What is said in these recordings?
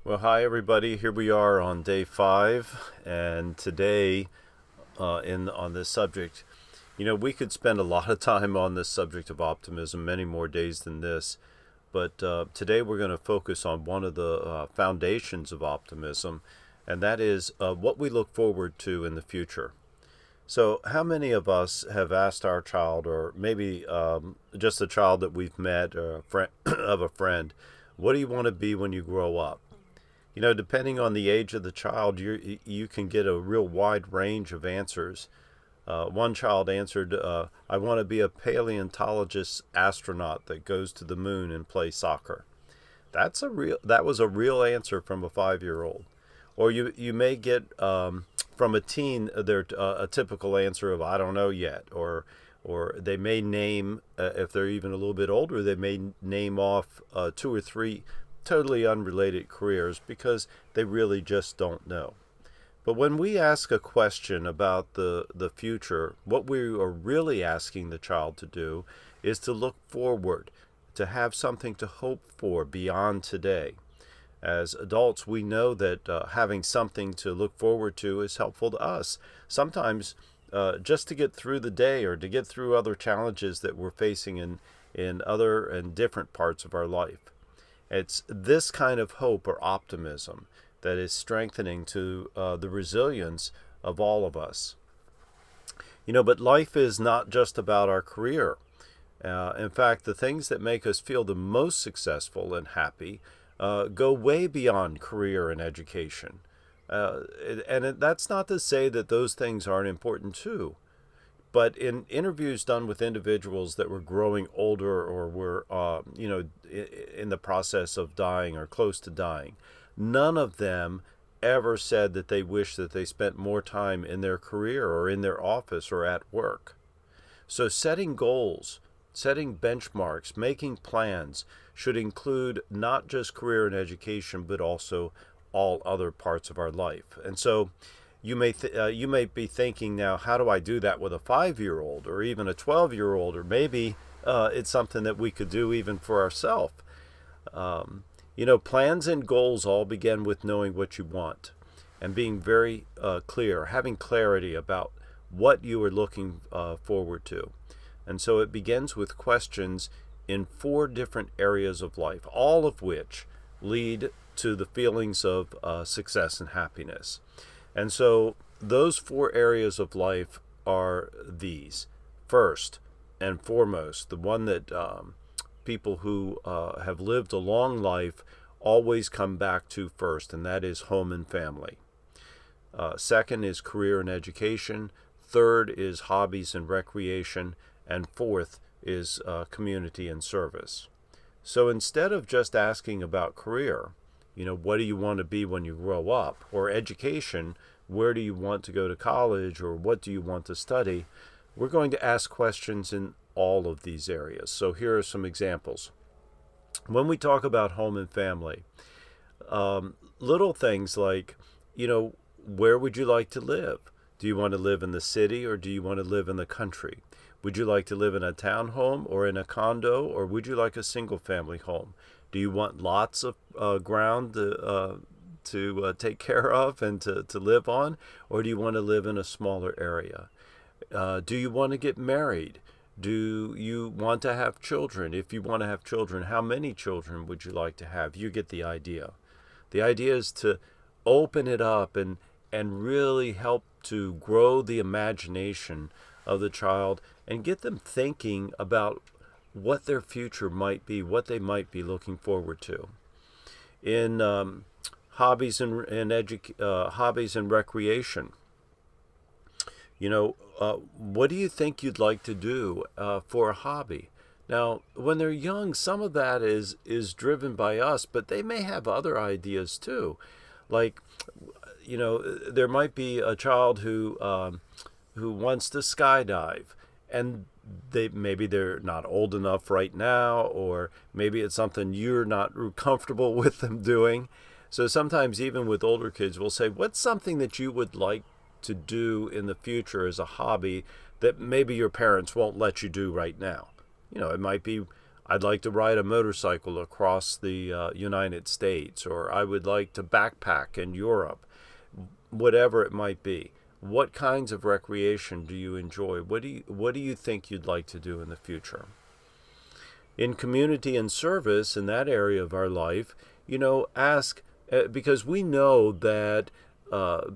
Well, hi everybody. Here we are on day 5, and today, in on this subject, we could spend a lot of time on this subject of optimism, many more days than this. But today we're going to focus on one of the foundations of optimism, and that is what we look forward to in the future. So, how many of us have asked our child, or maybe just a child that we've met, or a friend of a friend, what do you want to be when you grow up? Depending on the age of the child, you can get a real wide range of answers. One child answered, "I want to be a paleontologist astronaut that goes to the moon and play soccer." That was a real answer from a 5-year-old. Or you may get from a teen a typical answer of "I don't know yet," or they may name, if they're even a little bit older, they may name off 2 or 3 totally unrelated careers because they really just don't know. But when we ask a question about the future, what we are really asking the child to do is to look forward, to have something to hope for beyond today. As adults, we know that having something to look forward to is helpful to us. Sometimes just to get through the day or to get through other challenges that we're facing in other and different parts of our life. It's this kind of hope or optimism that is strengthening to the resilience of all of us. But life is not just about our career. In fact, the things that make us feel the most successful and happy go way beyond career and education. That's not to say that those things aren't important too. But in interviews done with individuals that were growing older or were, in the process of dying or close to dying, none of them ever said that they wish that they spent more time in their career or in their office or at work. So setting goals, setting benchmarks, making plans should include not just career and education, but also all other parts of our life. And so you may be thinking now, how do I do that with a 5-year-old or even a 12-year-old, or maybe it's something that we could do even for ourselves. Plans and goals all begin with knowing what you want and being very clear, having clarity about what you are looking forward to. And so it begins with questions in 4 different areas of life, all of which lead to the feelings of success and happiness. And so those 4 areas of life are these. First and foremost, the one that people who have lived a long life always come back to first, and that is home and family. Second is career and education. Third is hobbies and recreation. And fourth is community and service. So instead of just asking about career, what do you want to be when you grow up? Or education, where do you want to go to college? Or what do you want to study? We're going to ask questions in all of these areas. So here are some examples. When we talk about home and family, little things like, where would you like to live? Do you want to live in the city or do you want to live in the country? Would you like to live in a townhome or in a condo, or would you like a single family home? Do you want lots of ground to take care of and to live on, or do you want to live in a smaller area? Do you want to get married? Do you want to have children? If you want to have children, how many children would you like to have? You get the idea. The idea is to open it up and really help to grow the imagination of the child and get them thinking about what their future might be, what they might be looking forward to. In hobbies and recreation, what do you think you'd like to do for a hobby? Now, when they're young, some of that is driven by us, but they may have other ideas too. Like, there might be a child who wants to skydive, and maybe they're not old enough right now, or maybe it's something you're not comfortable with them doing. So sometimes even with older kids, we'll say, what's something that you would like to do in the future as a hobby that maybe your parents won't let you do right now? It might be, I'd like to ride a motorcycle across the United States, or I would like to backpack in Europe, whatever it might be. What kinds of recreation do you enjoy? What do you think you'd like to do in the future? In community and service, in that area of our life, ask, because we know that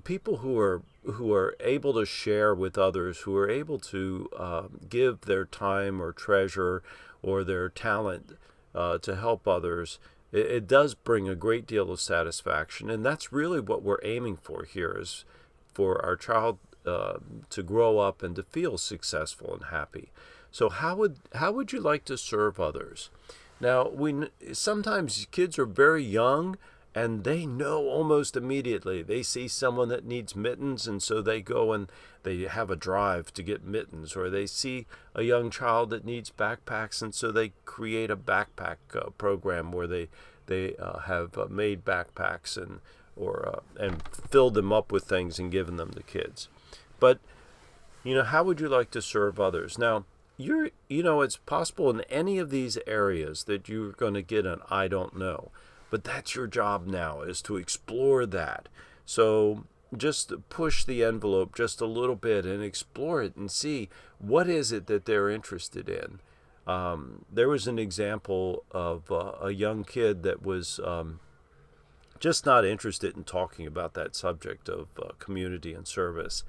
people who are able to share with others, who are able to give their time or treasure or their talent to help others, it does bring a great deal of satisfaction. And that's really what we're aiming for here, is for our child to grow up and to feel successful and happy. So how would you like to serve others? Now, sometimes kids are very young, and they know almost immediately. They see someone that needs mittens, and so they go and they have a drive to get mittens. Or they see a young child that needs backpacks, and so they create a backpack program where they have made backpacks and filled them up with things and given them to kids. But how would you like to serve others? Now, it's possible in any of these areas that you're going to get an I don't know. But that's your job now, is to explore that. So just push the envelope just a little bit and explore it and see what is it that they're interested in. There was an example of a young kid that was just not interested in talking about that subject of community and service.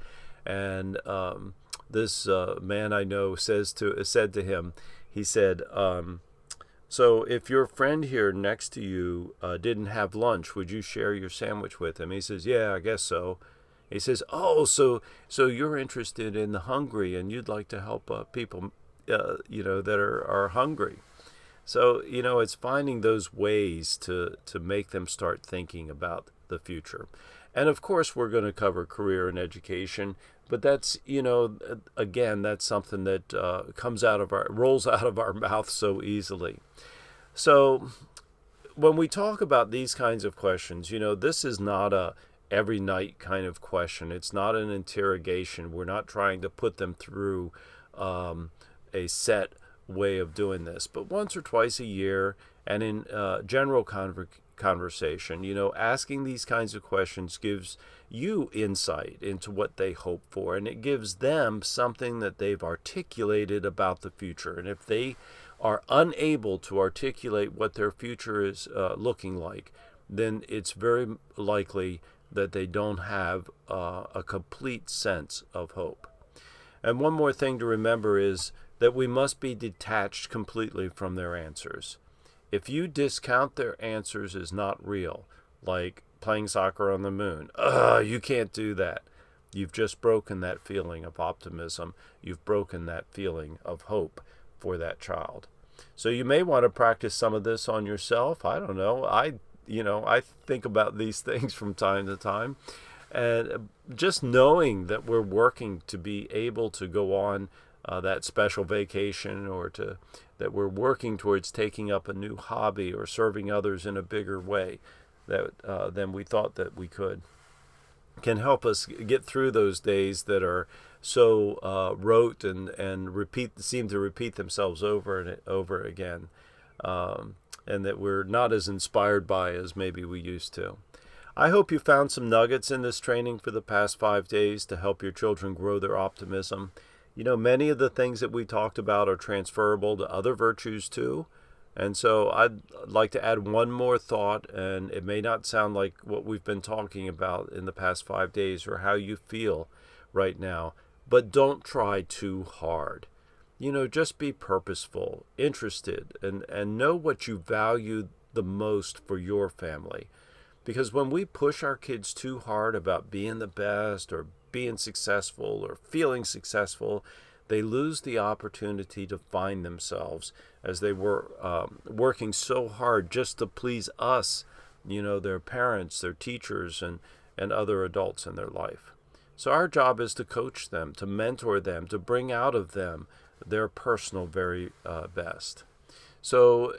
And this man I know said to him, he said, so if your friend here next to you didn't have lunch, would you share your sandwich with him? He says, yeah, I guess so. He says, oh, so you're interested in the hungry, and you'd like to help people, that are hungry. So, it's finding those ways to make them start thinking about the future. And of course, we're going to cover career and education, but that's, again, that's something that rolls out of our mouth so easily. So when we talk about these kinds of questions, this is not a every night kind of question. It's not an interrogation. We're not trying to put them through a set way of doing this, but once or twice a year, and in general conversation, asking these kinds of questions gives you insight into what they hope for, and it gives them something that they've articulated about the future. And if they are unable to articulate what their future is looking like, then it's very likely that they don't have a complete sense of hope. And one more thing to remember is that we must be detached completely from their answers. If you discount their answers as not real, like playing soccer on the moon, you can't do that. You've just broken that feeling of optimism. You've broken that feeling of hope for that child. So you may want to practice some of this on yourself. I don't know. I think about these things from time to time. And just knowing that we're working to be able to go on that special vacation, or that we're working towards taking up a new hobby or serving others in a bigger way than we thought that we could, can help us get through those days that are so rote and seem to repeat themselves over and over again, and that we're not as inspired by as maybe we used to. I hope you found some nuggets in this training for the past 5 days to help your children grow their optimism. Many of the things that we talked about are transferable to other virtues too. And so I'd like to add one more thought, and it may not sound like what we've been talking about in the past 5 days or how you feel right now, but don't try too hard. Just be purposeful, interested, and know what you value the most for your family. Because when we push our kids too hard about being the best or being successful or feeling successful, they lose the opportunity to find themselves as they were working so hard just to please us, their parents, their teachers, and other adults in their life. So our job is to coach them, to mentor them, to bring out of them their personal very best. So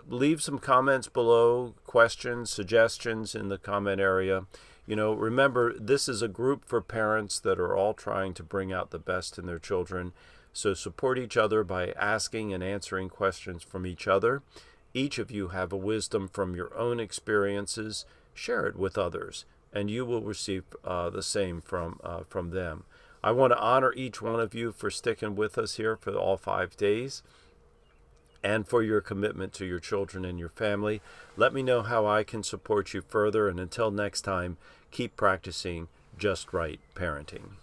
leave some comments below, questions, suggestions in the comment area. Remember, this is a group for parents that are all trying to bring out the best in their children. So support each other by asking and answering questions from each other. Each of you have a wisdom from your own experiences. Share it with others, and you will receive the same from them. I want to honor each one of you for sticking with us here for all 5 days and for your commitment to your children and your family. Let me know how I can support you further, and until next time, keep practicing just right parenting.